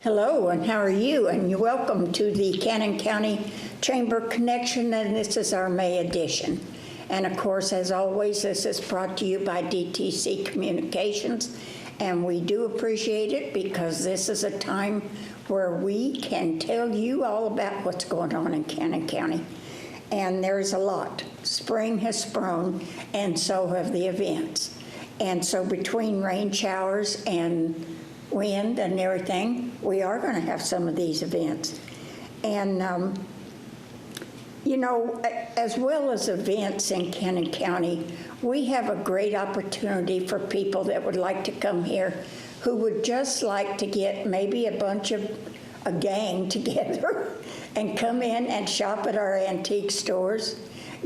Hello, and how are you? And you're welcome to the Cannon County Chamber Connection, and this is our May edition. And of course, as always, this is brought to you by DTC Communications, and we do appreciate it because this is a time where we can tell you all about what's going on in Cannon County. And there's a lot. Spring has sprung, and so have the events. And so between rain showers and wind and everything, we are going to have some of these events. And, as well as events in Cannon County, we have a great opportunity for people that would like to come here who would just like to get maybe a gang together and come in and shop at our antique stores,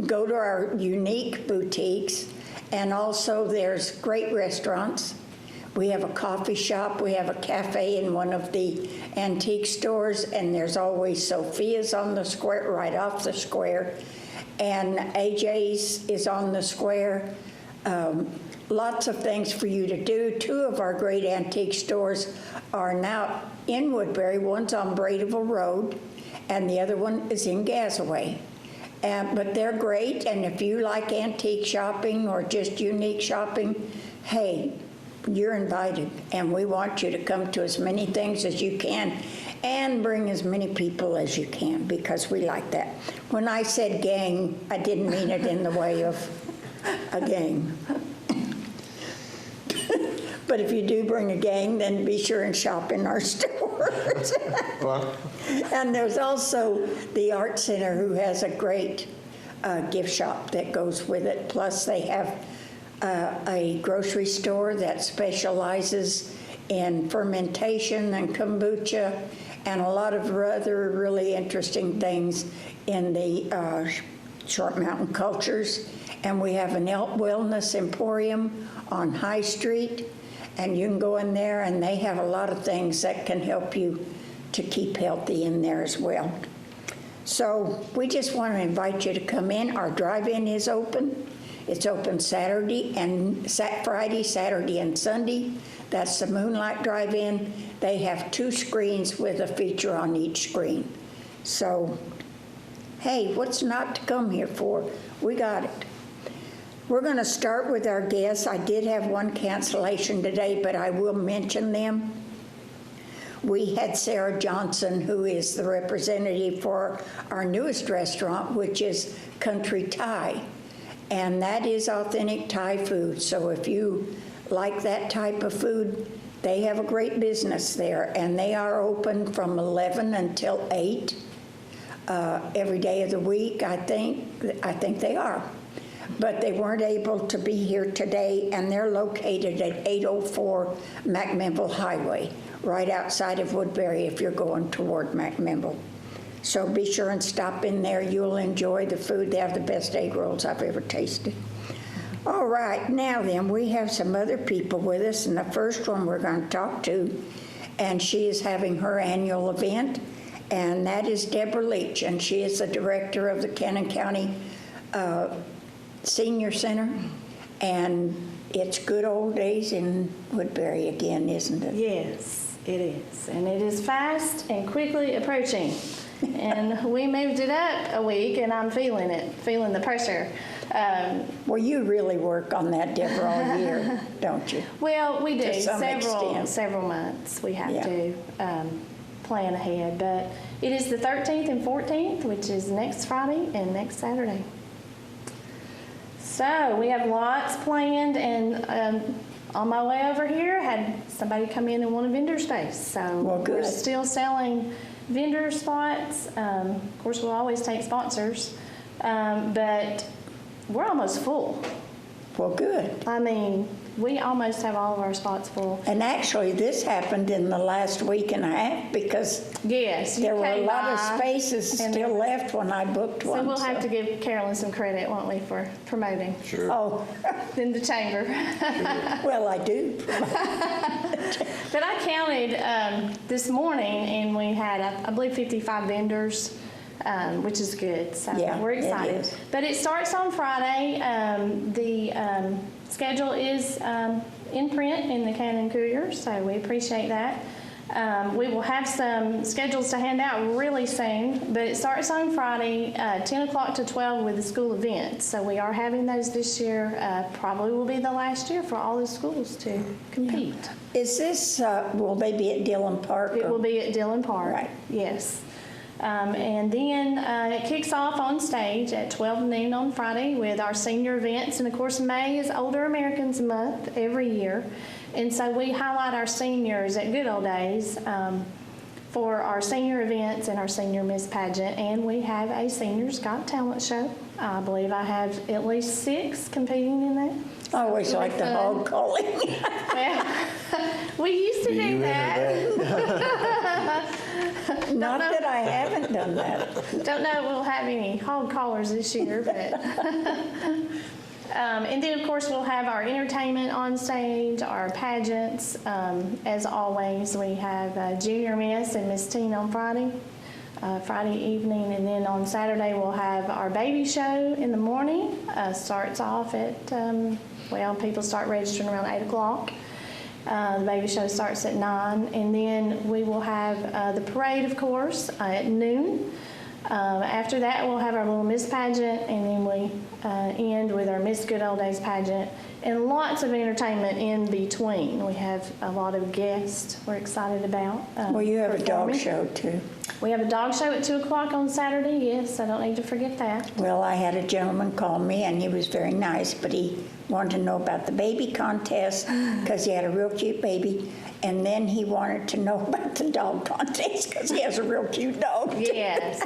go to our unique boutiques, and also there's great restaurants. We have a coffee shop, we have a cafe in one of the antique stores, and there's always Sophia's on the square, right off the square, and AJ's is on the square. Lots of things for you to do. Two of our great antique stores are now in Woodbury. One's on Bradeville Road, and the other one is in Gazaway. But they're great, and if you like antique shopping or just unique shopping, hey, you're invited, and we want you to come to as many things as you can and bring as many people as you can, because we like that. When I said gang, I didn't mean it in the way of a gang. But if you do bring a gang, then be sure and shop in our stores. And there's also the Art Center, who has a great gift shop that goes with it. Plus they have a grocery store that specializes in fermentation and kombucha and a lot of other really interesting things in the Short Mountain cultures. And we have an wellness emporium on High Street, and you can go in there and they have a lot of things that can help you to keep healthy in there as well. So we just want to invite you to come in. Our drive-in is open. It's open Saturday and Friday, Saturday, and Sunday. That's the Moonlight Drive-In. They have 2 screens with a feature on each screen. So, hey, what's not to come here for? We got it. We're going to start with our guests. I did have one cancellation today, but I will mention them. We had Sarah Johnson, who is the representative for our newest restaurant, which is Country Thai. And that is authentic Thai food. So if you like that type of food, they have a great business there. And they are open from 11 until 8 every day of the week, I think they are. But they weren't able to be here today, and they're located at 804 McMinnville Highway, right outside of Woodbury if you're going toward McMinnville. So be sure and stop in there. You'll enjoy the food. They have the best egg rolls I've ever tasted. All right, now then, we have some other people with us, and the first one we're going to talk to, and she is having her annual event, and that is Deborah Leach, and she is the director of the Cannon County Senior Center, and it's good old days in Woodbury again, isn't it? Yes, it is, and it is fast and quickly approaching. And we moved it up a week, and I'm feeling the pressure. Well, you really work on that, Deborah, all year, don't you? Well, we do. Several months we have to plan ahead. But it is the 13th and 14th, which is next Friday and next Saturday. So we have lots planned, and on my way over here, I had somebody come in and want a vendor space. So we're still selling vendor spots. Of course, we'll always take sponsors, but we're almost full. Well, good. I mean, we almost have all of our spots full. And actually, this happened in the last week and a half because there were a lot of spaces still left when I booked one. So we'll have to give Carolyn some credit, won't we, for promoting? Sure. Oh. In the chamber. Well, I do. But I counted this morning, and we had, I believe, 55 vendors. Which is good, so we're excited. It is. But it starts on Friday. The schedule is in print in the Cannon Courier, so we appreciate that. We will have some schedules to hand out really soon, but it starts on Friday, 10 o'clock to 12 with the school events. So we are having those this year. Probably will be the last year for all the schools to compete. Is this, will they be at Dillon Park? It will be at Dillon Park. Right. Yes. And then it kicks off on stage at 12 noon on Friday with our senior events. And of course, May is Older Americans Month every year. And so we highlight our seniors at Good Old Days for our senior events and our senior Miss Pageant. And we have a Seniors Got Talent show. I believe I have at least 6 competing in that. I always like the hog calling. Well, we used to do that. Not that I haven't done that. Don't know if we'll have any hog callers this year, but. And then, of course, we'll have our entertainment on stage, our pageants. As always, we have Junior Miss and Miss Teen on Friday evening. And then on Saturday, we'll have our baby show in the morning. Starts off at, people start registering around 8 o'clock. The baby show starts at 9. And then we will have the parade, of course, at noon. After that, we'll have our little Miss Pageant, and then we end with our Miss Good Old Days Pageant, and lots of entertainment in between. We have a lot of guests we're excited about. Well, you have a dog show, too. We have a dog show at 2 o'clock on Saturday, yes. I don't need to forget that. Well, I had a gentleman call me, and he was very nice, but he wanted to know about the baby contest because he had a real cute baby. And then he wanted to know about the dog contest because he has a real cute dog. Yes.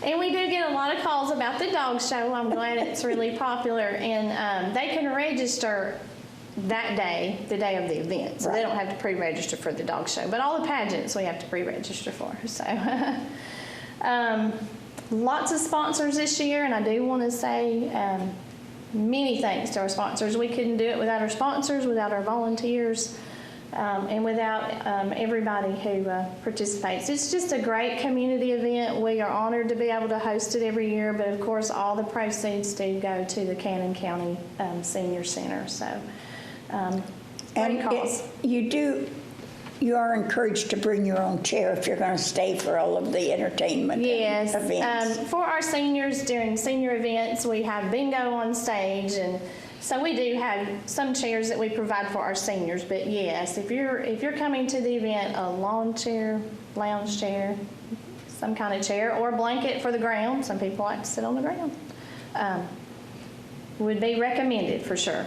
And we do get a lot of calls about the dog show. I'm glad it's really popular. And they can register that day, the day of the event. So They don't have to pre-register for the dog show. But all the pageants we have to pre-register for. So lots of sponsors this year. And I do want to say many thanks to our sponsors. We couldn't do it without our sponsors, without our volunteers. And without everybody who participates. It's just a great community event. We are honored to be able to host it every year, but of course all the proceeds do go to the Cannon County Senior Center. So, great cause. You are encouraged to bring your own chair if you're going to stay for all of the entertainment yes. events. For our seniors during senior events, we have bingo on stage, and so we do have some chairs that we provide for our seniors. But yes, if you're coming to the event, a lawn chair, lounge chair, some kind of chair, or a blanket for the ground. Some people like to sit on the ground. Would be recommended for sure.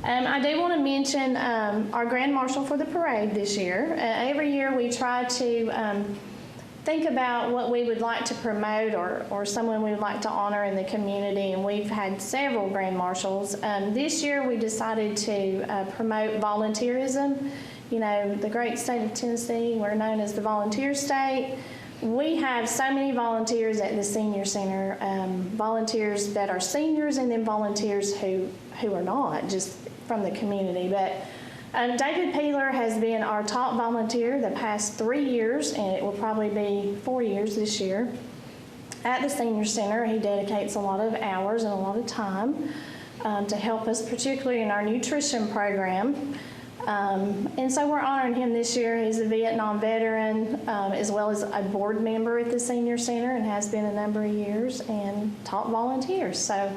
I do want to mention our Grand Marshal for the parade this year. Every year we try to think about what we would like to promote or someone we would like to honor in the community, and we've had several Grand Marshals. This year we decided to promote volunteerism. You know, the great state of Tennessee, we're known as the volunteer state. We have so many volunteers at the Senior Center, volunteers that are seniors and then volunteers who are not, just from the community. But David Peeler has been our top volunteer the past 3 years, and it will probably be 4 years this year. At the Senior Center, he dedicates a lot of hours and a lot of time to help us, particularly in our nutrition program. And so we're honoring him this year. He's a Vietnam veteran, as well as a board member at the Senior Center, and has been a number of years, and top volunteer. So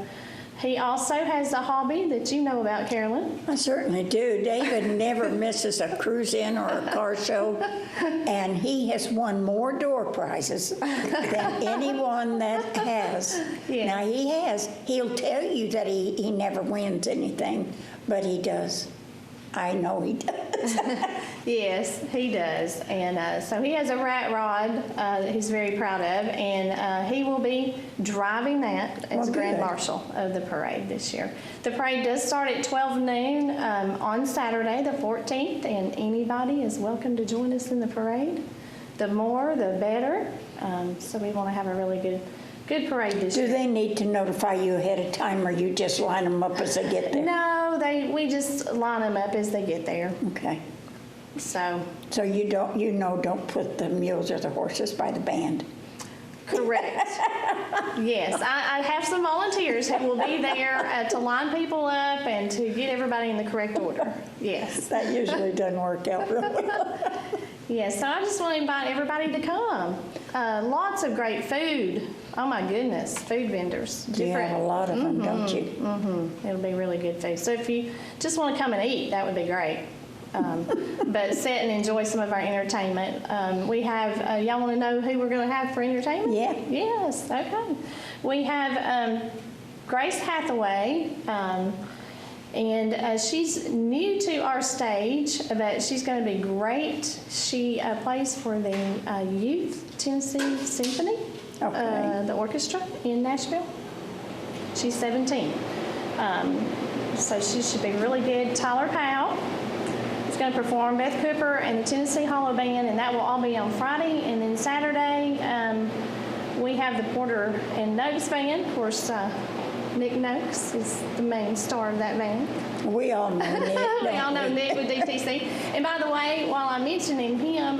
he also has a hobby that you know about, Carolyn. I certainly do. David never misses a cruise in or a car show, and he has won more door prizes than anyone that has. Yeah. Now he'll tell you that he never wins anything, but he does. I know he does. Yes, he does. And so he has a rat rod that he's very proud of, and he will be driving that as Grand Marshal of the parade this year. The parade does start at 12 noon on Saturday, the 14th, and anybody is welcome to join us in the parade. The more, the better. So we want to have a really good parade this year. Do they need to notify you ahead of time, or you just line them up as they get there? No, we just line them up as they get there. Okay. So you don't put the mules or the horses by the band. Correct. Yes, I have some volunteers who will be there to line people up and to get everybody in the correct order. Yes. That usually doesn't work out real well. Yes, so I just want to invite everybody to come. Lots of great food. Oh my goodness, food vendors. You have a lot of them, don't you? Mm-hmm. It'll be really good food. So if you just want to come and eat, that would be great. But sit and enjoy some of our entertainment. We have, y'all want to know who we're going to have for entertainment? Yeah. Yes, okay. We have Grace Hathaway, and she's new to our stage, but she's going to be great. She plays for the Youth Tennessee Symphony, the orchestra in Nashville. She's 17. So she should be really good. Tyler Powell is going to perform, Beth Cooper and the Tennessee Hollow Band, and that will all be on Friday. And then Saturday, we have the Porter and Noakes Band. Of course, Nick Noakes is the main star of that band. We all know Nick. We all know Nick with DTC. And by the way, while I'm mentioning him,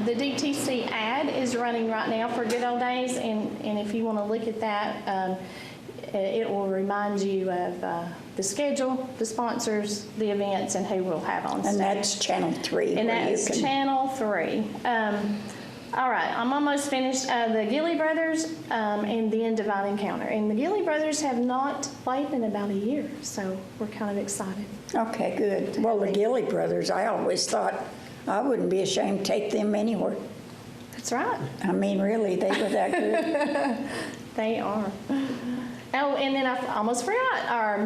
the DTC ad is running right now for Good Old Days, and if you want to look at that, it will remind you of the schedule, the sponsors, the events, and who we'll have on stage. And that's Channel 3. And that's Channel 3. All right, I'm almost finished. The Gilly Brothers and then Divine Encounter. And the Gilly Brothers have not played in about a year, so we're kind of excited. Okay, good. Well, the Gilly Brothers, I always thought I wouldn't be ashamed to take them anywhere. That's right. I mean, really, they were that good. They are. Oh, and then I almost forgot, our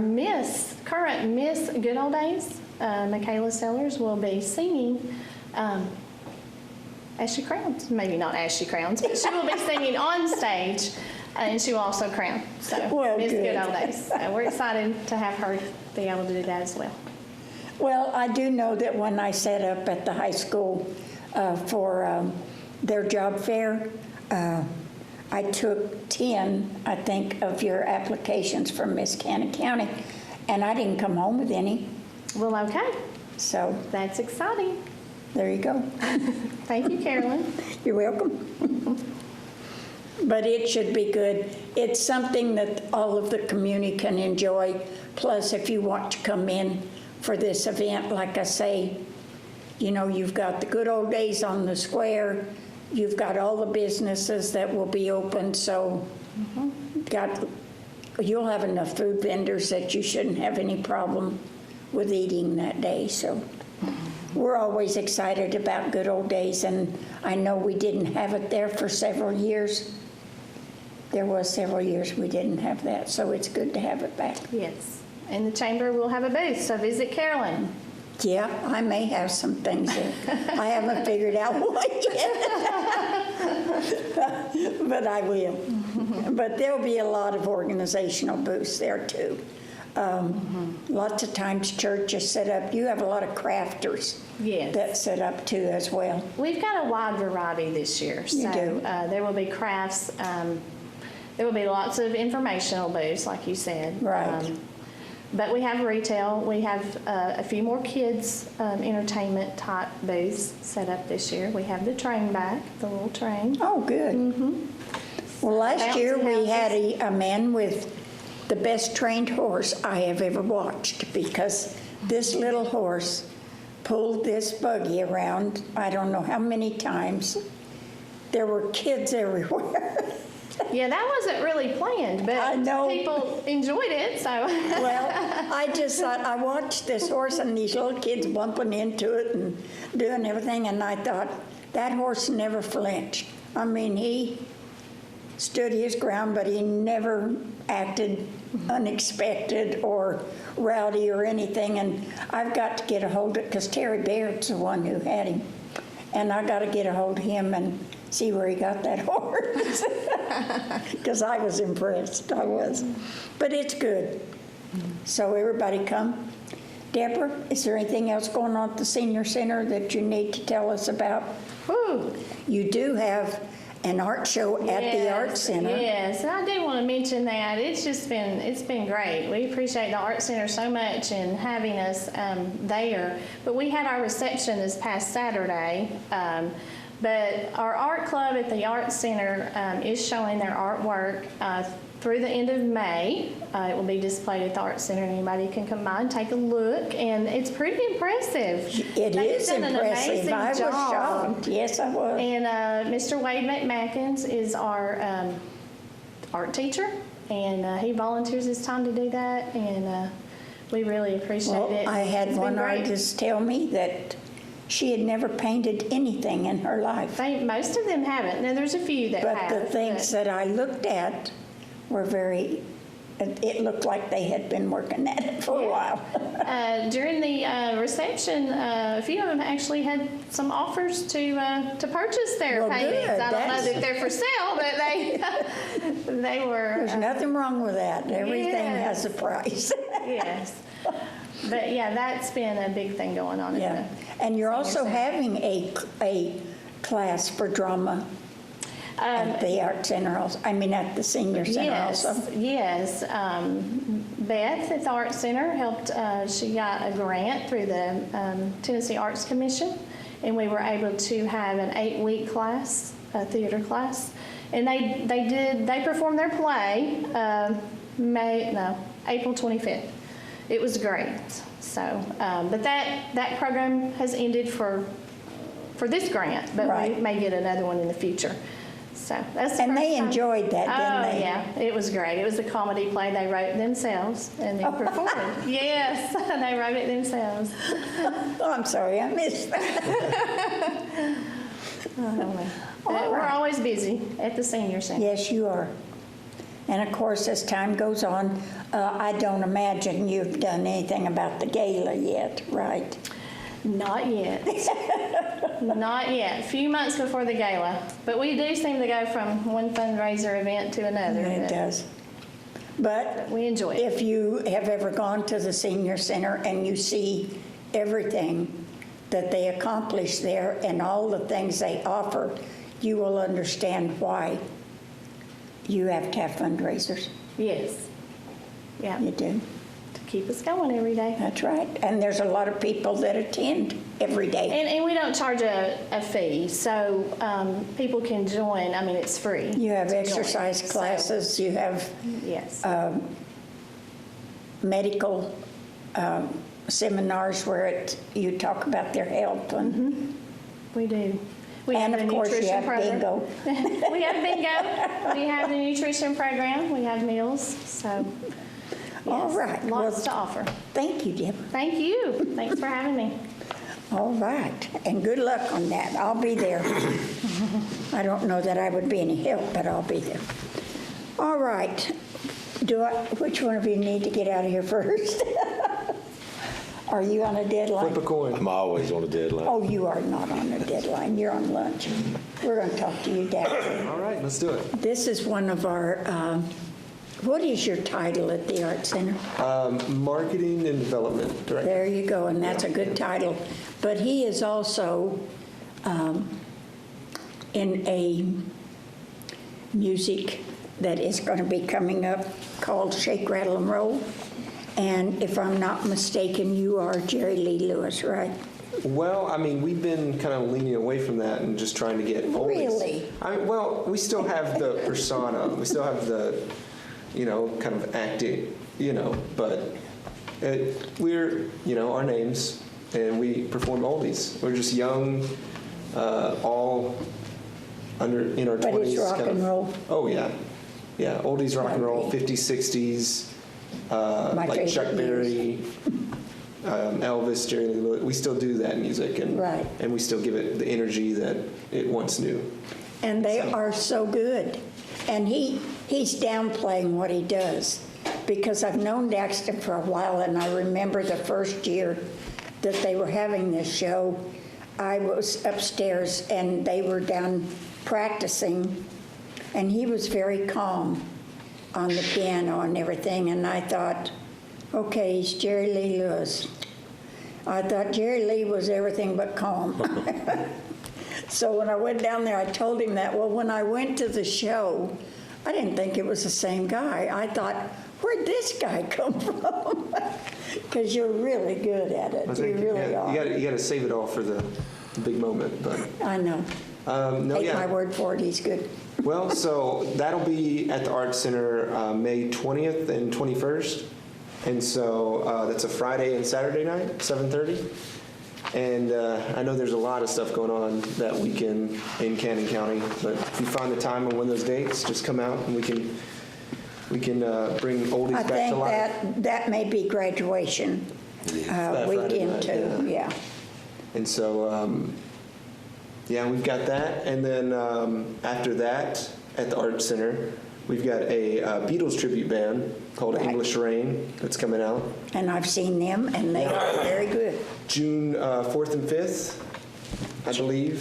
current Miss Good Old Days, Michaela Sellers, will be singing as she crowns. Maybe not as she crowns, but she will be singing on stage, and she will also crown. So, well, Miss Good Old Days. So we're excited to have her be able to do that as well. Well, I do know that when I set up at the high school for their job fair, I took 10, I think, of your applications from Mesquite County, and I didn't come home with any. Well, okay. So that's exciting. There you go. Thank you, Carolyn. You're welcome. But it should be good. It's something that all of the community can enjoy. Plus, if you want to come in for this event, like I say, you know, you've got the Good Old Days on the square. You've got all the businesses that will be open, so you'll have enough food vendors that you shouldn't have any problem with eating that day. So we're always excited about Good Old Days, and I know we didn't have it there for several years. There was several years we didn't have that, so it's good to have it back. Yes, and the chamber will have a booth, so visit Carolyn. Yeah, I may have some things there. I haven't figured out what yet, but I will. But there'll be a lot of organizational booths there too. Lots of times churches set up. You have a lot of crafters that set up too as well. We've got a wide variety this year. You do. There will be crafts. There will be lots of informational booths, like you said. Right. But we have retail. We have a few more kids entertainment type booths set up this year. We have the train back, the little train. Oh, good. Well, last year we had a man with the best trained horse I have ever watched, because this little horse pulled this buggy around I don't know how many times. There were kids everywhere. Yeah, that wasn't really planned, but I know. People enjoyed it, so. Well, I just thought, I watched this horse and these little kids bumping into it and doing everything, and I thought, that horse never flinched. I mean, he stood his ground, but he never acted unexpected or rowdy or anything, and I've got to get a hold of it, because Terry Baird's the one who had him, and I got to get a hold of him and see where he got that horse, because I was impressed. I was. But it's good. So everybody come. Deborah, is there anything else going on at the Senior Center that you need to tell us about? Whew. You do have an art show at the Art Center. Yes, and I do want to mention that. It's been great. We appreciate the Art Center so much and having us there. But we had our reception this past Saturday. But our art club at the Art Center is showing their artwork through the end of May. It will be displayed at the Art Center, and anybody can come by and take a look. And it's pretty impressive. It is done an impressive. amazing I was job. shocked. Yes, I was. And Mr. Wade McMackins is our art teacher, and he volunteers his time to do that, and we really appreciate Well, it. I had It's been one great. artist tell me that she had never painted anything in her life. Most of them haven't. Now, there's a few that But have. the things that I looked at were very, it looked like they had been working at it for a while. During the reception, a few of them actually had some offers to purchase their Well, paintings. good. I don't know That's- that they're for sale, but they were. There's nothing wrong with that. Everything Yes. has a price. Yes. But yeah, that's been a big thing going on. Yeah. And you're also Center. having a class for drama at the Art Center also, I mean at the Senior Center also. Yes. Beth at the Art Center helped, she got a grant through the Tennessee Arts Commission, and we were able to have an 8-week class, a theater class. And they performed their play April 25th. It was great. So, but that program has ended for this grant, but Right. we may get another one in the future. So that's the And first they time. enjoyed that, didn't they? Oh, yeah, it was great. It was a comedy play they wrote themselves and they performed. Yes, they wrote it themselves. Oh, I'm sorry, I missed that. But we're always busy at the Senior Center. Yes, you are. And of course, as time goes on, I don't imagine you've done anything about the gala yet, right? Not yet. Not yet. A few months before the gala. But we do seem to go from one fundraiser event to another. It does. But We enjoy it. if you have ever gone to the Senior Center and you see everything that they accomplish there and all the things they offer, you will understand why you have to have fundraisers. Yes. Yeah. You do. To keep us going every day. That's right. And there's a lot of people that attend every day. And we don't charge a fee, so people can join. I mean, it's free. You have to join. exercise So, classes, you have yes. medical seminars where you talk about their health. And, We do. We and have of the course, you nutrition have program. bingo. We have bingo. We have the nutrition program. We have meals. So, All yes, right. lots Well, to offer. Thank you, Deborah. Thank you. Thanks for having me. All right. And good luck on that. I'll be there. I don't know that I would be any help, but I'll be there. All right. Which one of you need to get out of here first? Are you on a deadline? Flip a coin. I'm always on a deadline. Oh, you are not on a deadline. You're on lunch. We're going to talk to you after. All right, let's do it. This is one of our, what is your title at the Art Center? Marketing and Development Director. There you go, and that's a good title. But he is also in a music that is going to be coming up called Shake, Rattle, and Roll. And if I'm not mistaken, you are Jerry Lee Lewis, right? Well, I mean, we've been kind of leaning away from that and just trying to get oldies. Really? Well, we still have the persona. We still have the, kind of acting, but we're, our names, and we perform oldies. We're just young, all in our 20s. But it's rock and roll. Oh, yeah. Yeah, oldies, rock and roll, Okay. 50s, 60s. My Like Chuck favorite Berry, Elvis, Jerry Lee Lewis. We still do that music, and Right. and we still give it the energy that it once knew. And they are so good. And he's downplaying what he does, because I've known Daxton for a while, and I remember the first year that they were having this show, I was upstairs and they were down practicing, and he was very calm on the piano and everything, and I thought, okay, he's Jerry Lee Lewis. I thought Jerry Lee was everything but calm. So when I went down there, I told him that. Well, when I went to the show, I didn't think it was the same guy. I thought, where'd this guy come from? Because you're really good at it. I think You really are. you got to save it all for the big moment. But I know. no, Take yeah. my word for it, he's good. Well, so that'll be at the Arts Center May 20th and 21st. And so that's a Friday and Saturday night, 7:30. And I know there's a lot of stuff going on that weekend in Cannon County, but if you find the time on one of those dates, just come out and we can bring oldies I back to life. think that may be graduation That Friday weekend night, too, yeah. And so, yeah, we've got that. And then after that, at the Arts Center, we've got a Beatles tribute band called Right. English Rain that's coming out. And I've seen them, and they are very good. June 4th and 5th, I believe.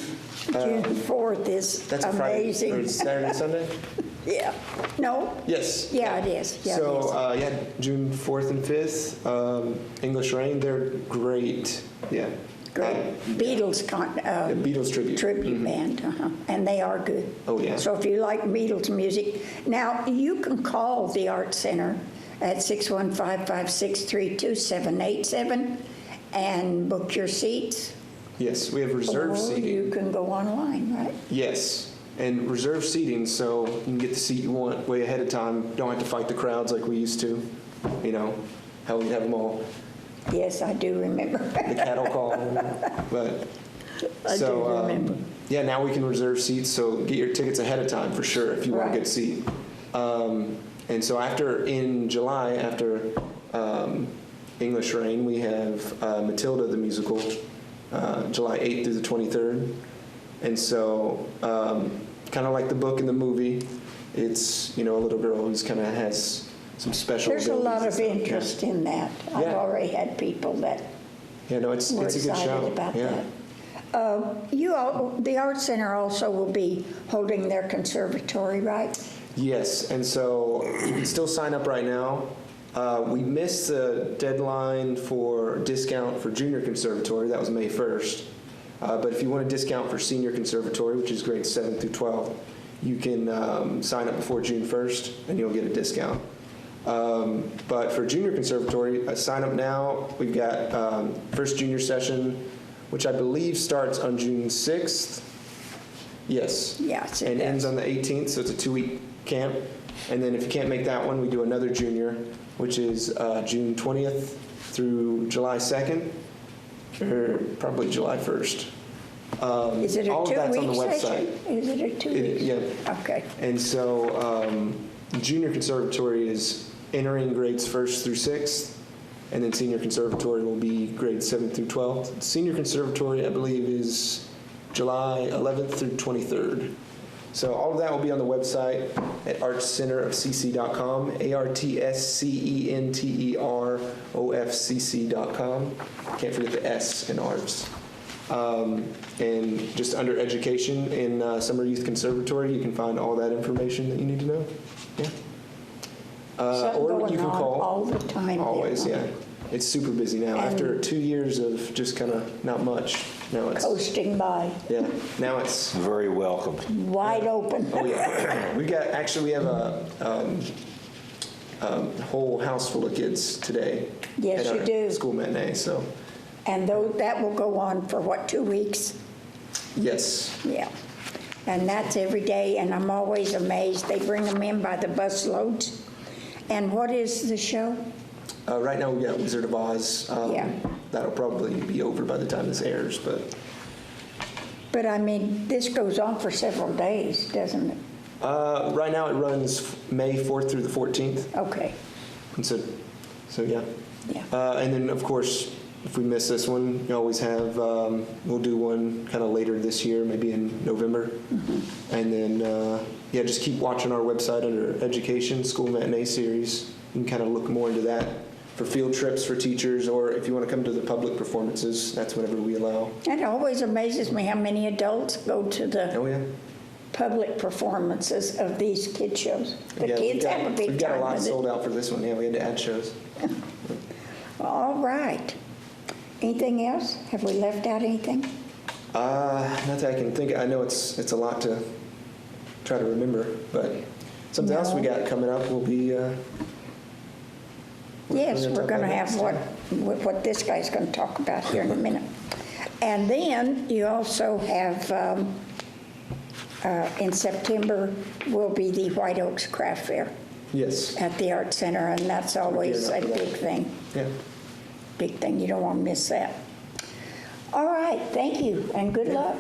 June 4th is That's a Friday, amazing. or Saturday, Sunday? Yeah, no? Yes. Yeah, it is. Yeah, it is. So, yeah, June 4th and 5th, English Rain, they're great. Yeah. Great Beatles Beatles tribute. tribute band, and they are good. Oh, yeah. So if you like Beatles music, now you can call the Art Center at 615-563-2787 and book your seats. Yes, we have reserved Or seating. you can go online, right? Yes, and reserved seating, so you can get the seat you want way ahead of time. Don't have to fight the crowds like we used to. You know, how we'd have them all, Yes, I do remember. the cattle call. But I do remember. yeah, now we can reserve seats, so get your tickets ahead of time for sure if you want a Right. good seat. And so in July, after English Rain, we have Matilda the musical, July 8th through the 23rd. And so, kind of like the book and the movie, it's, a little girl who's kind of has some special There's a lot abilities of and stuff. interest in that. I've Yeah. already had people that Yeah, no, it's a were good show. excited about Yeah. that. The Art Center also will be holding their conservatory, right? Yes, and so you can still sign up right now. We missed the deadline for discount for junior conservatory. That was May 1st. But if you want a discount for senior conservatory, which is grades 7 through 12, you can sign up before June 1st and you'll get a discount. But for junior conservatory, sign up now. We've got first junior session, which I believe starts on June 6th. Yes. Yes, it And ends does. on the 18th, so it's a 2-week camp. And then if you can't make that one, we do another junior, which is June 20th through July 2nd, or probably July 1st. Is it a all of that's on the two-week website. session? Is it a 2 week? Yeah. Okay. And so junior conservatory is entering grades 1st through 6th, and then senior conservatory will be grades 7th through 12th. Senior conservatory, I believe, is July 11th through 23rd. So all of that will be on the website at artscenterofcc.com, artscenterofcc.com. Can't forget the S in arts. And just under education in Summer Youth Conservatory, you can find all that information that you need to know. Yeah. Something Or going you can on call. all the time there, Always, huh? yeah. It's super busy now. And- After 2 years of just kind of not much, now it's, Coasting by, yeah, now it's, Very welcome. wide open. oh yeah. We have a whole house full of kids today. Yes, at you our do. School matinee, so, And that will go on for what, 2 weeks? yes. Yeah. And that's every day, and I'm always amazed. They bring them in by the bus loads. And what is the show? Right now, we've got Wizard of Oz. Yeah. That'll probably be over by the time this airs, but But I mean, this goes on for several days, doesn't it? right now it runs May 4th through the 14th. Okay, And so yeah. yeah. And then, of course, if we miss this one, you always have, we'll do one kind of later this year, maybe in November. And then, yeah, just keep watching our website under Education, School Matinee Series. You can kind of look more into that for field trips for teachers, or if you want to come to the public performances, that's whenever we allow. It always amazes me how many adults go to the Oh, yeah. public performances of these kid shows. The Yeah, kids have a big we've got a time lot with sold it. out for this one. Yeah, we had to add shows. All right. Anything else? Have we left out anything? Not that I can think. I know it's a lot to try to remember, but something else we No. got coming up will be. Yes, gonna we're talk going to about have next what this guy's going to talk about here in a minute. And then you also have in September will be the White Oaks Craft Fair Yes. at the Art Center, and that's always a big thing. Yeah. Big thing. You don't want to miss that. All right. Thank you, and good luck.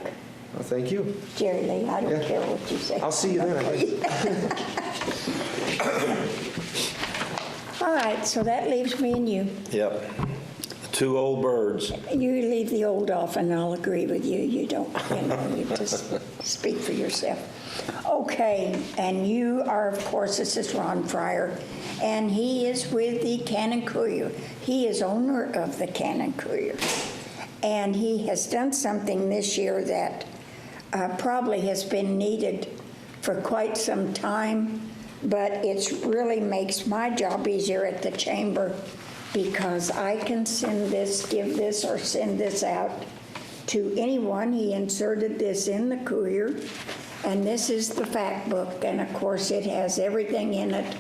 Well, thank you. Jerry Lee, I don't Yeah. care what you say. I'll see you then, I guess. All right, so that leaves me and you. Yep. Two old birds. You leave the old off, and I'll agree with you. You don't, you just speak for yourself. Okay, and you are, of course, this is Ron Fryer, and he is with the Cannon Courier. He is owner of the Cannon Courier, and he has done something this year that probably has been needed for quite some time, but it really makes my job easier at the chamber because I can send this, give this, or send this out to anyone. He inserted this in the Courier, and this is the Factbook, and of course it has everything in it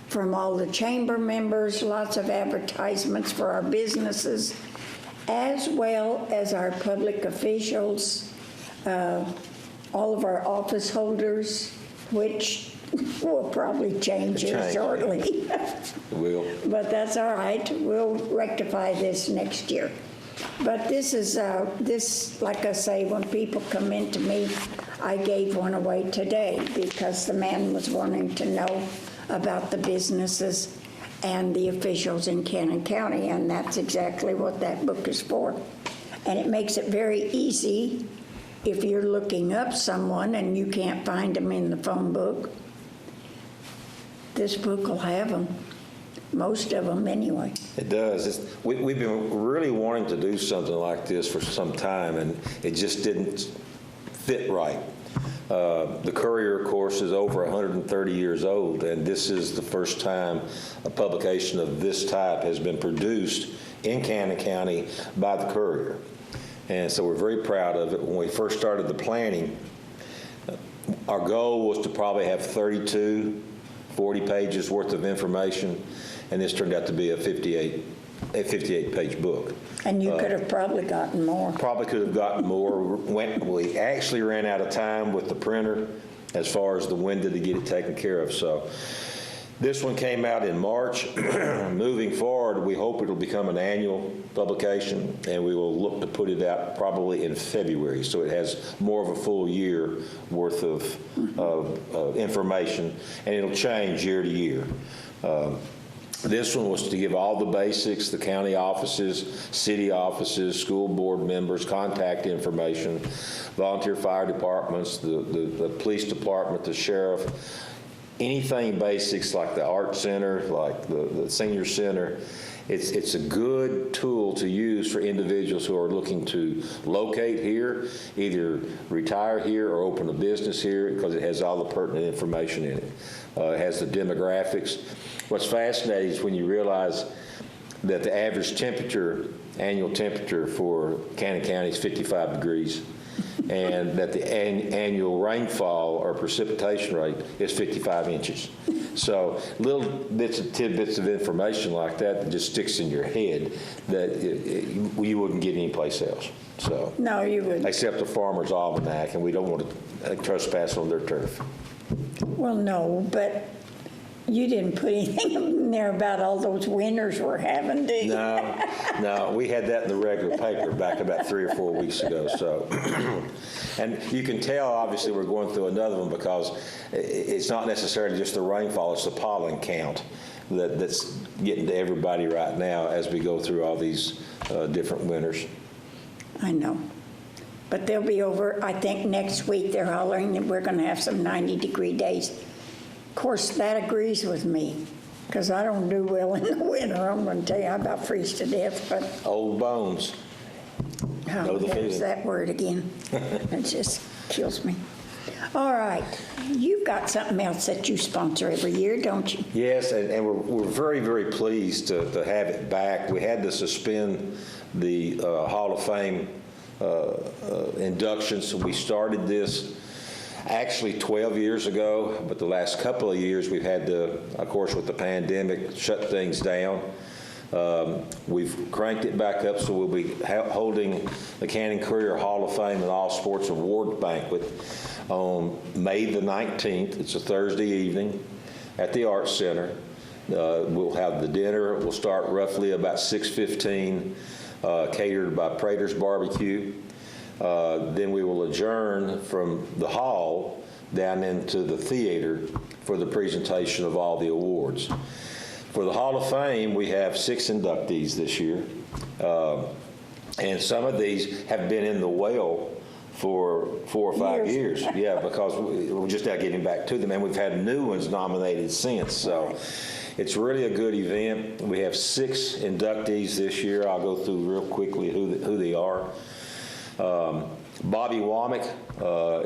from all the chamber members, lots of advertisements for our businesses, as well as our public officials, all of our office holders, which will probably change here shortly. Will. But that's all right. We'll rectify this next year. But this is, like I say, when people come in to me, I gave one away today because the man was wanting to know about the businesses and the officials in Cannon County, and that's exactly what that book is for. And it makes it very easy if you're looking up someone and you can't find them in the phone book. This book will have them, most of them anyway. It does. We've been really wanting to do something like this for some time, and it just didn't fit right. The Courier, of course, is over 130 years old, and this is the first time a publication of this type has been produced in Cannon County by the Courier. And so we're very proud of it. When we first started the planning, our goal was to probably have 40 pages worth of information, and this turned out to be a 58-page book. And you could have probably gotten more. Probably could have gotten more. We actually ran out of time with the printer as far as the window to get it taken care of. So this one came out in March. Moving forward, we hope it'll become an annual publication, and we will look to put it out probably in February, so it has more of a full year worth of information, and it'll change year to year. This one was to give all the basics, the county offices, city offices, school board members, contact information, volunteer fire departments, the police department, the sheriff, anything basics like the art center, like the senior center. It's a good tool to use for individuals who are looking to locate here, either retire here or open a business here, because it has all the pertinent information in it. It has the demographics. What's fascinating is when you realize that the average temperature, annual temperature for Cannon County is 55 degrees, and that the annual rainfall or precipitation rate is 55 inches. So little bits of tidbits of information like that just sticks in your head that you wouldn't get anyplace else. So No, you wouldn't. except the Farmer's Almanac, and we don't want to trespass on their turf. Well, no, but you didn't put anything in there about all those winters we're having, do you? No, we had that in the regular paper back about 3 or 4 weeks ago. So, and you can tell, obviously, we're going through another one because it's not necessarily just the rainfall; it's the pollen count that's getting to everybody right now as we go through all these different winters. I know. But they'll be over, I think next week they're hollering that we're going to have some 90-degree days. Of course, that agrees with me, because I don't do well in the winter. I'm going to tell you, I about freeze to death, but Old bones. Know the there's feeling. that word again. It just kills me. All right, you've got something else that you sponsor every year, don't you? Yes, and we're very, very pleased to have it back. We had to suspend the Hall of Fame inductions. So we started this actually 12 years ago, but the last couple of years we've had to, of course, with the pandemic, shut things down. We've cranked it back up, so we'll be holding the Cannon Courier Hall of Fame and All Sports Award Banquet on May the 19th. It's a Thursday evening at the Arts Center. We'll have the dinner. We'll start roughly about 6:15, catered by Prater's Barbecue. Then we will adjourn from the hall down into the theater for the presentation of all the awards. For the Hall of Fame, we have 6 inductees this year. And some of these have been in the well for 4 or 5 years. Yeah, because we're just now getting back to them, and we've had new ones nominated since. So it's really a good event. We have 6 inductees this year. I'll go through real quickly who they are. Bobby Womack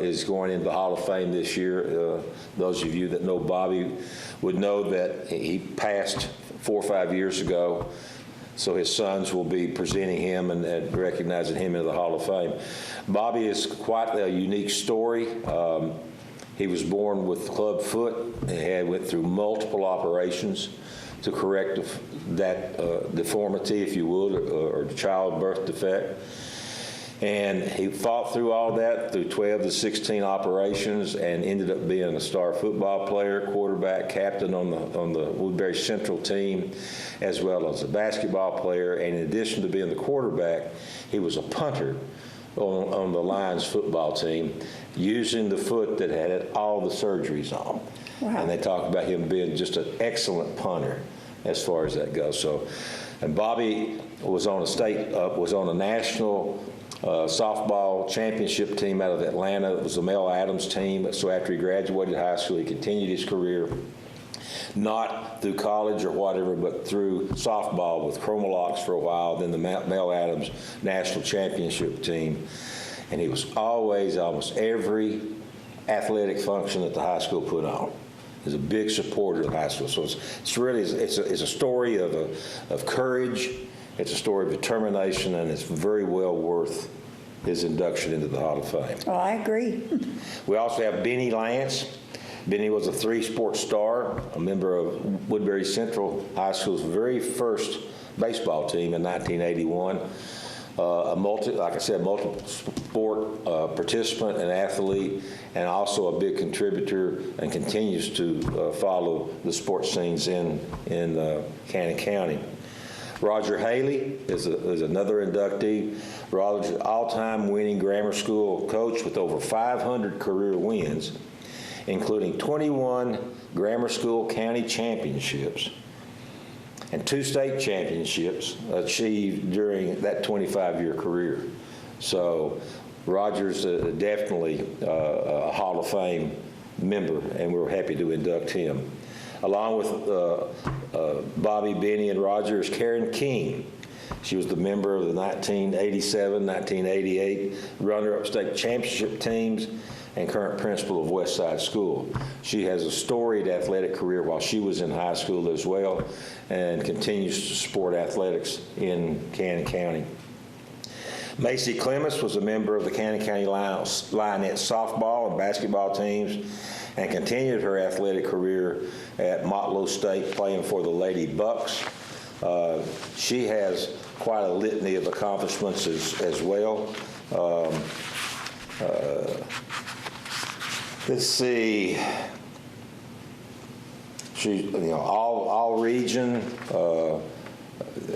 is going into the Hall of Fame this year. Those of you that know Bobby would know that he passed 4 or 5 years ago, so his sons will be presenting him and recognizing him in the Hall of Fame. Bobby is quite a unique story. He was born with club foot and went through multiple operations to correct that deformity, if you would, or childbirth defect. And he fought through all that, through 12 to 16 operations, and ended up being a star football player, quarterback, captain on the Woodbury Central team, as well as a basketball player. And in addition to being the quarterback, he was a punter on the Lions football team, using the foot that had all the surgeries on. Wow. And they talk about him being just an excellent punter as far as that goes. So, and Bobby was on a national softball championship team out of Atlanta. It was the Mel Adams team. So after he graduated high school, he continued his career, not through college or whatever, but through softball with Chromalox for a while, then the Mel Adams national championship team. And he was always, almost every athletic function that the high school put on. He's a big supporter of the high school. So it's really a story of courage. It's a story of determination, and it's very well worth his induction into the Hall of Fame. Oh, I agree. We also have Benny Lance. Benny was a 3-sport star, a member of Woodbury Central High School's very first baseball team in 1981. Like I said, multi-sport participant and athlete, and also a big contributor, and continues to follow the sports scenes in Cannon County. Roger Haley is another inductee. Roger, all-time winning grammar school coach with over 500 career wins, including 21 grammar school county championships and 2 state championships achieved during that 25-year career. So Roger's definitely a Hall of Fame member, and we're happy to induct him. Along with Bobby, Benny, and Roger is Karen King. She was the member of the 1987, 1988 runner-up state championship teams and current principal of Westside School. She has a storied athletic career while she was in high school as well, and continues to support athletics in Cannon County. Macy Clements was a member of the Cannon County Lionettes softball and basketball teams, and continued her athletic career at Motlow State, playing for the Lady Bucks. She has quite a litany of accomplishments as well. Let's see. She, all region.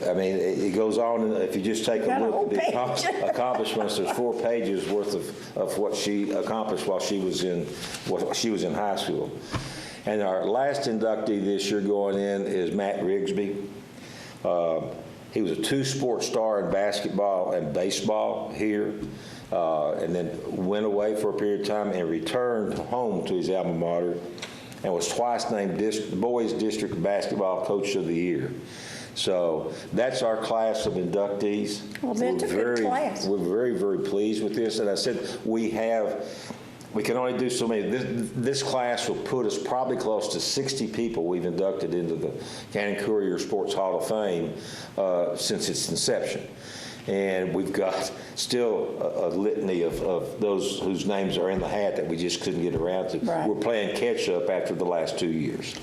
I mean, it goes on. If you just take a look at the accomplishments, there's 4 pages worth of what she accomplished while she was in high school. And our last inductee this year going in is Matt Rigsby. He was a 2-sport star in basketball and baseball here, and then went away for a period of time and returned home to his alma mater, and was twice named Boys District Basketball Coach of the Year. So that's our class of inductees. Well, that's a good class. We're very, very pleased with this. And I said, we can only do so many. This class will put us probably close to 60 people we've inducted into the Cannon Courier Sports Hall of Fame since its inception. And we've got still a litany of those whose names are in the hat that we just couldn't get around to. Right. We're playing catch up after the last 2 years.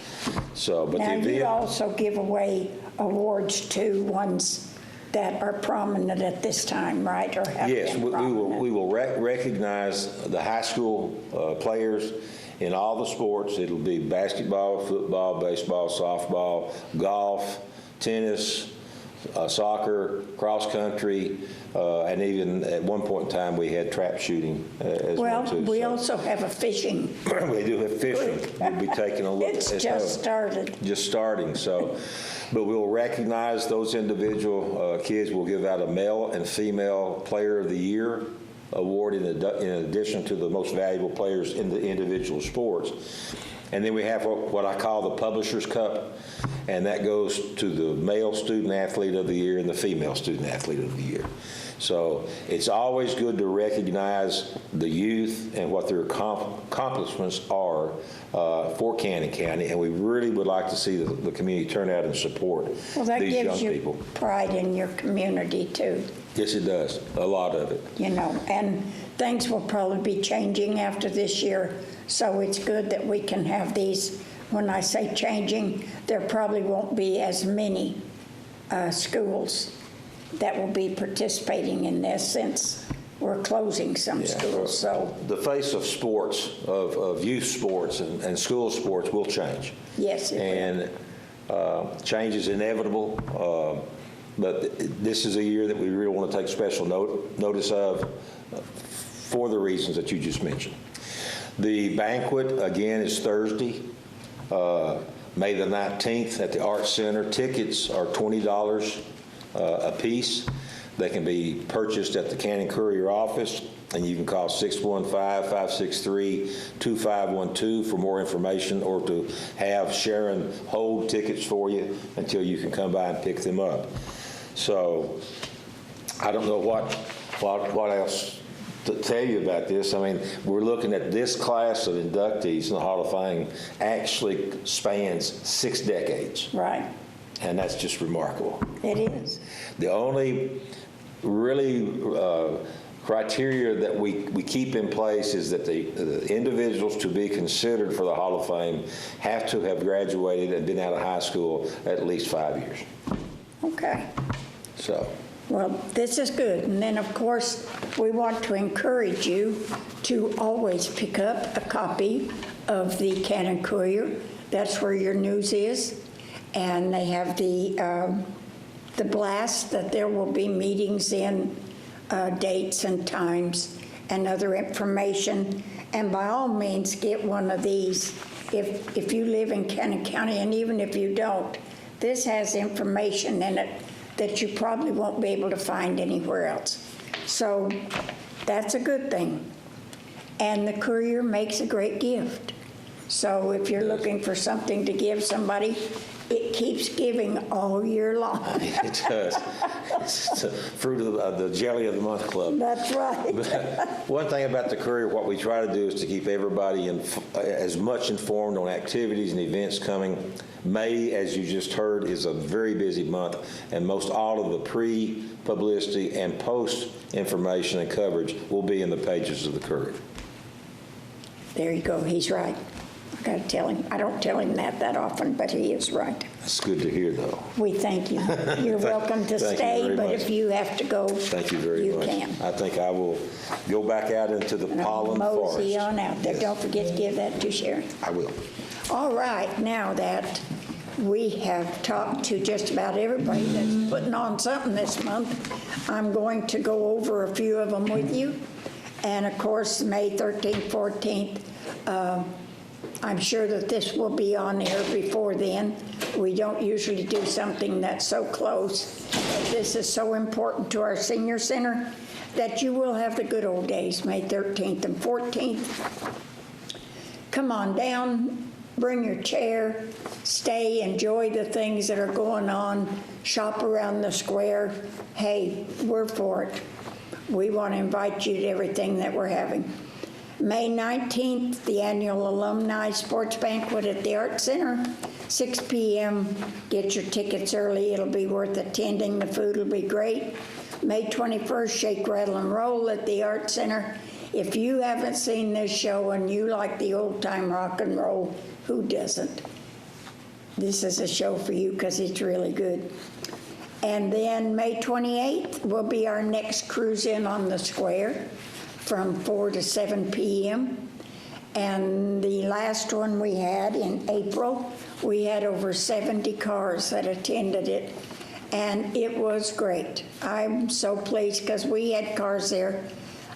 So, but Now, the you event, also give away awards to ones that are prominent at this time, right? Or have yes, been we prominent. will recognize the high school players in all the sports. It'll be basketball, football, baseball, softball, golf, tennis, soccer, cross country, and even at one point in time we had trap shooting as well too. Well, we So also have a fishing. we do have fishing. We'll be taking a look. It's just started. Just starting. So, but we'll recognize those individual kids. We'll give out a male and female player of the year award in addition to the most valuable players in the individual sports. And then we have what I call the Publishers Cup, and that goes to the male student athlete of the year and the female student athlete of the year. So it's always good to recognize the youth and what their accomplishments are for Cannon County, and we really would like to see the community turn out and support Well, that these young gives you people. pride in your community too, Yes, it does, a lot of it. you know, and things will probably be changing after this year, so it's good that we can have these. When I say changing, there probably won't be as many schools that will be participating in this since we're closing some schools, so. The face of sports, of youth sports and school sports will change. Yes, it will. And change is inevitable, but this is a year that we really want to take special notice of for the reasons that you just mentioned. The banquet, again, is Thursday, May the 19th at the Arts Center. Tickets are $20 a piece. They can be purchased at the Cannon Courier office, and you can call 615-563-2512 for more information, or to have Sharon hold tickets for you until you can come by and pick them up. So I don't know what else to tell you about this. I mean, we're looking at this class of inductees in the Hall of Fame actually spans 6 decades. Right, And that's just remarkable. it is. The only really criteria that we keep in place is that the individuals to be considered for the Hall of Fame have to have graduated and been out of high school at least 5 years. Okay. So, Well, this is good. And then, of course, we want to encourage you to always pick up a copy of the Cannon Courier. That's where your news is. And they have the blast that there will be meetings in, dates and times and other information. And by all means, get one of these if you live in Cannon County, and even if you don't. This has information in it that you probably won't be able to find anywhere else. So that's a good thing. And the Courier makes a great gift. So if you're looking for something to give somebody, it keeps giving all year long. it does. It's the fruit of the Jelly of the Month Club. That's right. One thing about the Courier, what we try to do is to keep everybody as much informed on activities and events coming. May, as you just heard, is a very busy month, and most all of the pre-publicity and post-information and coverage will be in the pages of the Courier. There you go. He's right. I got to tell him. I don't tell him that often, but he is right. That's good to hear, though. We thank you. You're welcome to Thank you stay, very but much. if you have to go, Thank you very much. you can. I think I will go back out into the And I'll pollen forest. mosey on out there. Yes, Don't forget to give that to Sharon. I will. All right, now that we have talked to just about everybody that's putting on something this month, I'm going to go over a few of them with you. And of course, May 13th, 14th, I'm sure that this will be on air before then. We don't usually do something that's so close. This is so important to our senior center that you will have the good old days, May 13th and 14th. Come on down, bring your chair, stay, enjoy the things that are going on, shop around the square. Hey, we're for it. We want to invite you to everything that we're having. May 19th, the annual Alumni Sports Banquet at the Arts Center, 6 p.m. Get your tickets early. It'll be worth attending. The food will be great. May 21st, Shake, Rattle, and Roll at the Art Center. If you haven't seen this show and you like the old-time rock and roll, who doesn't? This is a show for you because it's really good. And then May 28th will be our next cruise in on the square from 4 to 7 p.m. And the last one we had in April, we had over 70 cars that attended it. And it was great. I'm so pleased because we had cars there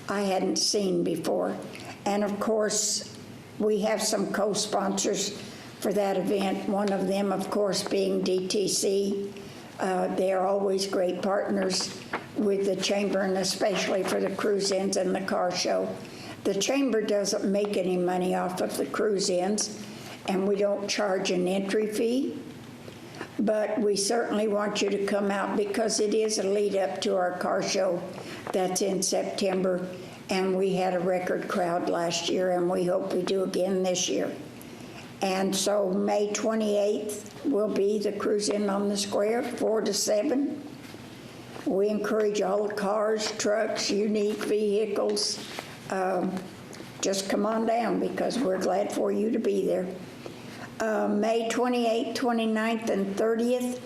I hadn't seen before. And of course, we have some co-sponsors for that event. One of them, of course, being DTC. They're always great partners with the Chamber, and especially for the cruise-ins and the car show. The Chamber doesn't make any money off of the cruise-ins, and we don't charge an entry fee. But we certainly want you to come out because it is a lead up to our car show that's in September, and we had a record crowd last year, and we hope we do again this year. And so May 28th will be the cruise in on the square, 4 to 7. We encourage all the cars, trucks, unique vehicles. Just come on down because we're glad for you to be there. May 28th, 29th, and 30th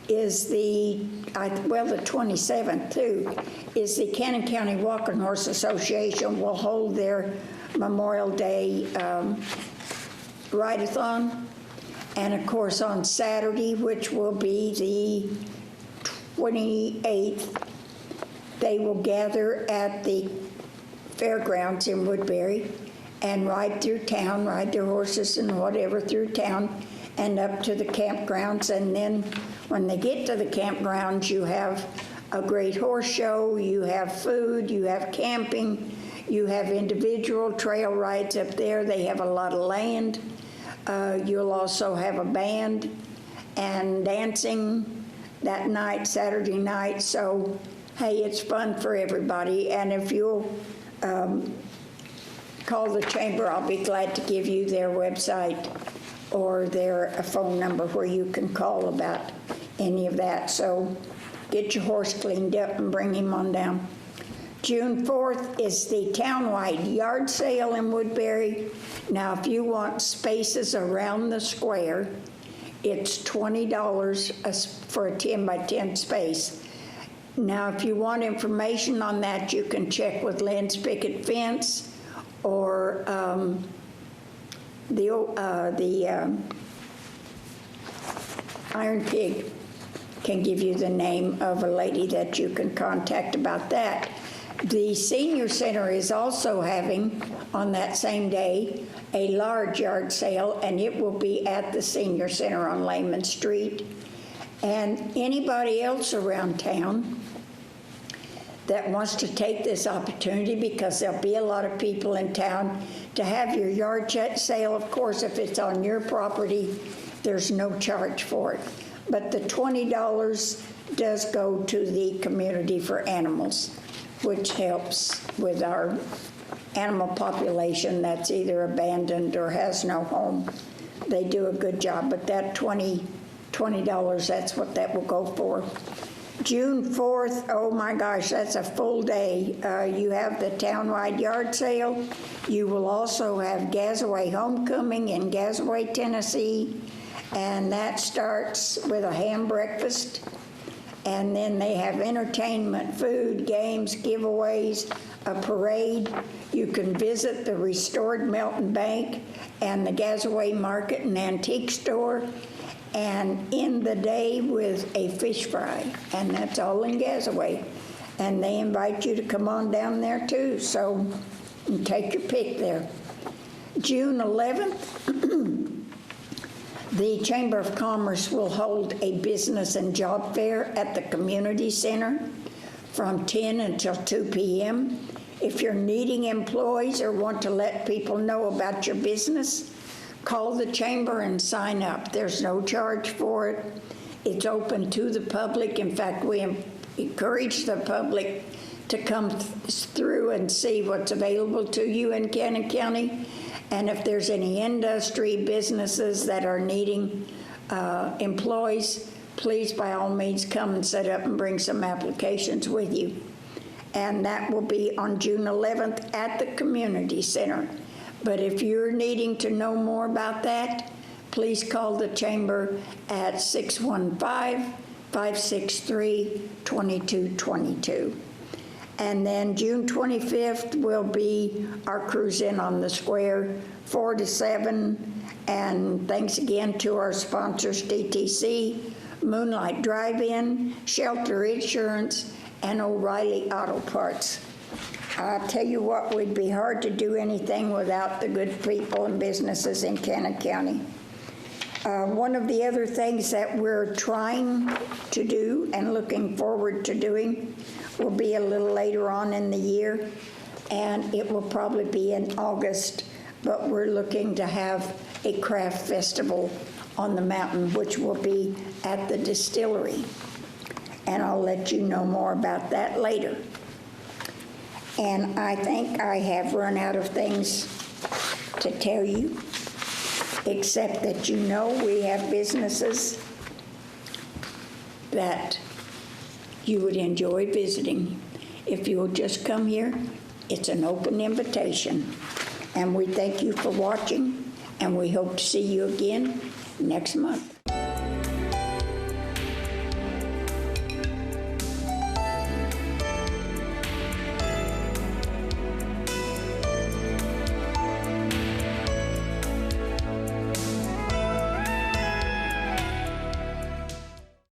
is the 27th too, is the Cannon County Walking Horse Association will hold their Memorial Day ride-a-thon. And of course on Saturday, which will be the 28th, they will gather at the fairgrounds in Woodbury and ride through town, ride their horses and whatever through town and up to the campgrounds. And then when they get to the campgrounds, you have a great horse show, you have food, you have camping, you have individual trail rides up there. They have a lot of land. You'll also have a band and dancing that night, Saturday night. So, hey, it's fun for everybody. And if you'll call the Chamber, I'll be glad to give you their website or their phone number where you can call about any of that. So get your horse cleaned up and bring him on down. June 4th is the townwide yard sale in Woodbury. Now, if you want spaces around the square, it's $20 for a 10 by 10 space. Now, if you want information on that, you can check with Lynn's Picket Fence or the Iron Pig can give you the name of a lady that you can contact about that. The Senior Center is also having, on that same day, a large yard sale, and it will be at the Senior Center on Lehman Street. And anybody else around town that wants to take this opportunity, because there'll be a lot of people in town, to have your yard sale. Of course, if it's on your property, there's no charge for it. But the $20 does go to the Community for Animals, which helps with our animal population that's either abandoned or has no home. They do a good job, but that $20, that's what that will go for. June 4th, oh my gosh, that's a full day. You have the townwide yard sale. You will also have Gazaway Homecoming in Gazaway, Tennessee, and that starts with a ham breakfast. And then they have entertainment, food, games, giveaways, a parade. You can visit the restored Melton Bank and the Gazaway Market and Antique Store, and end the day with a fish fry, and that's all in Gazaway. And they invite you to come on down there too, so you take your pick there. June 11th, the Chamber of Commerce will hold a business and job fair at the Community Center from 10 until 2 p.m. If you're needing employees or want to let people know about your business, call the Chamber and sign up. There's no charge for it. It's open to the public. In fact, we encourage the public to come through and see what's available to you in Cannon County. And if there's any industry businesses that are needing employees, please by all means come and set up and bring some applications with you. And that will be on June 11th at the community center. But if you're needing to know more about that, please call the chamber at 615-563-2222. And then June 25th will be our cruise in on the square, 4 to 7. And thanks again to our sponsors, DTC, Moonlight Drive-In, Shelter Insurance, and O'Reilly Auto Parts. I tell you what, we'd be hard to do anything without the good people and businesses in Cannon County. One of the other things that we're trying to do and looking forward to doing will be a little later on in the year, and it will probably be in August, but we're looking to have a craft festival on the mountain, which will be at the distillery. And I'll let you know more about that later. And I think I have run out of things to tell you, except that you know we have businesses that you would enjoy visiting. If you'll just come here, it's an open invitation. And we thank you for watching, and we hope to see you again next month.